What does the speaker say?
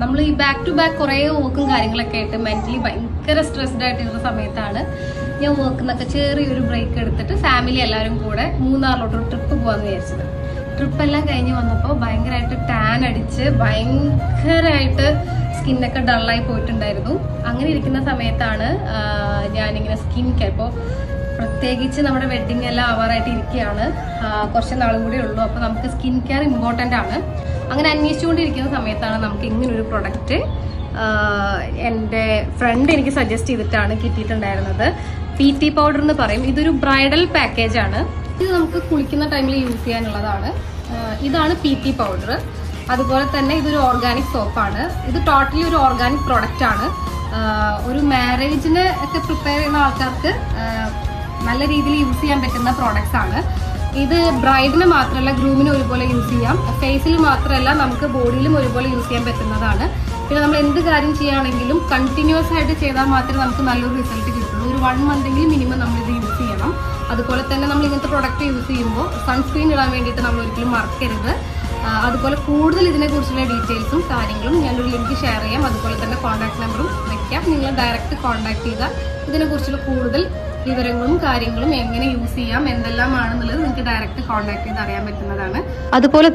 നമ്മൾ ഈ back to back കുറേ വർക്കും കാര്യങ്ങളൊക്കെ ആയിട്ട് മെന്റലി ഭയങ്കര സ്ട്രെസ്ഡ് ആയിട്ടിരുന്ന സമയത്താണ് ഞാൻ വർക്കിന്നൊക്കെ ചെറിയൊരു ബ്രേക്ക് എടുത്തിട്ട് ഫാമിലി എല്ലാവരും കൂടെ മൂന്നാറിലോട്ടൊരു ട്രിപ്പ് പോകാമെന്ന് വിചാരിച്ചത്. ട്രിപ്പെല്ലാം കഴിഞ്ഞ് വന്നപ്പോൾ ഭയങ്കരമായിട്ട് ടാൻ അടിച്ച് ഭയങ്കരമായിട്ട് സ്കിന്നൊക്കെ ഡള്ളായി പോയിട്ടുണ്ടായിരുന്നു. അങ്ങനെ ഇരിക്കുന്ന സമയത്താണ് ഞാനിങ്ങനെ സ്കിൻ കെയർ, ഇപ്പോൾ പ്രത്യേകിച്ച് നമ്മുടെ വെഡ്ഡിങ് എല്ലാം ആവാറായിട്ട് ഇരിക്കുകയാണ്, കുറച്ച് നാളും കൂടി ഉള്ളൂ. അപ്പോൾ നമുക്ക് സ്കിൻ കെയർ ഇമ്പോർട്ടൻ്റ് ആണ്. അങ്ങനെ അന്വേഷിച്ചുകൊണ്ടിരിക്കുന്ന സമയത്താണ് നമുക്ക് ഇങ്ങനൊരു പ്രൊഡക്റ്റ് എൻ്റെ ഫ്രണ്ട് എനിക്ക് സജസ്റ്റ് ചെയ്തിട്ടാണ് കിട്ടിയിട്ടുണ്ടായിരുന്നത്. PT പൗഡർ എന്ന് പറയും. ഇതൊരു ബ്രൈഡൽ പാക്കേജാണ്. ഇത് നമുക്ക് കുളിക്കുന്ന ടൈമിൽ യൂസ് ചെയ്യാനുള്ളതാണ്. ഇതാണ് PT പൗഡർ. അതുപോലെ തന്നെ ഇതൊരു ഓർഗാനിക് സോപ്പാണ്. ഇത് ടോട്ടലി ഒരു ഓർഗാനിക് പ്രോഡക്റ്റ് ആണ്. ഒരു മാരേജിന് ഒക്കെ പ്രിപ്പയർ ചെയ്യുന്ന ആൾക്കാർക്ക് നല്ല രീതിയിൽ യൂസ് ചെയ്യാൻ പറ്റുന്ന പ്രോഡക്ട്സ് ആണ്. ഇത് ബ്രൈഡിന് മാത്രമല്ല ഗ്രൂമിന് ഒരുപോലെ യൂസ് ചെയ്യാം. ഫേസിൽ മാത്രമല്ല നമുക്ക് ബോഡിയിലും ഒരുപോലെ യൂസ് ചെയ്യാൻ പറ്റുന്നതാണ്. പിന്നെ നമ്മൾ എന്ത് കാര്യം ചെയ്യുകയാണെങ്കിലും കണ്ടിന്യൂസ് ആയിട്ട് ചെയ്താൽ മാത്രമേ നമുക്ക് നല്ലൊരു റിസൾട്ട് കിട്ടുള്ളൂ. ഒരു 1 മന്തെങ്കിലും മിനിമം നമ്മളിത് യൂസ് ചെയ്യണം. അതുപോലെ തന്നെ നമ്മൾ ഇങ്ങനത്തെ പ്രൊഡക്റ്റ് യൂസ് ചെയ്യുമ്പോൾ സൺസ്ക്രീൻ ഇടാൻ വേണ്ടിയിട്ട് നമ്മൾ ഒരിക്കലും മറക്കരുത്. അതുപോലെ കൂടുതൽ ഇതിനെക്കുറിച്ചുള്ള ഡീറ്റെയിൽസും കാര്യങ്ങളും ഞാനൊരു ലിങ്ക് ഷെയർ ചെയ്യാം. അതുപോലെ തന്നെ കോൺടാക്ട് നമ്പറും വെക്കാം. നിങ്ങൾ ഡയറക്റ്റ് കോൺടാക്ട് ചെയ്താൽ ഇതിനെക്കുറിച്ചുള്ള കൂടുതൽ വിവരങ്ങളും കാര്യങ്ങളും എങ്ങനെ യൂസ് ചെയ്യാം എന്തെല്ലാമാണെന്നുള്ളത് നിങ്ങൾക്ക് ഡയറക്റ്റ് കോൺടാക്ട് ചെയ്ത് അറിയാൻ പറ്റുന്നതാണ്. അതുപോലെ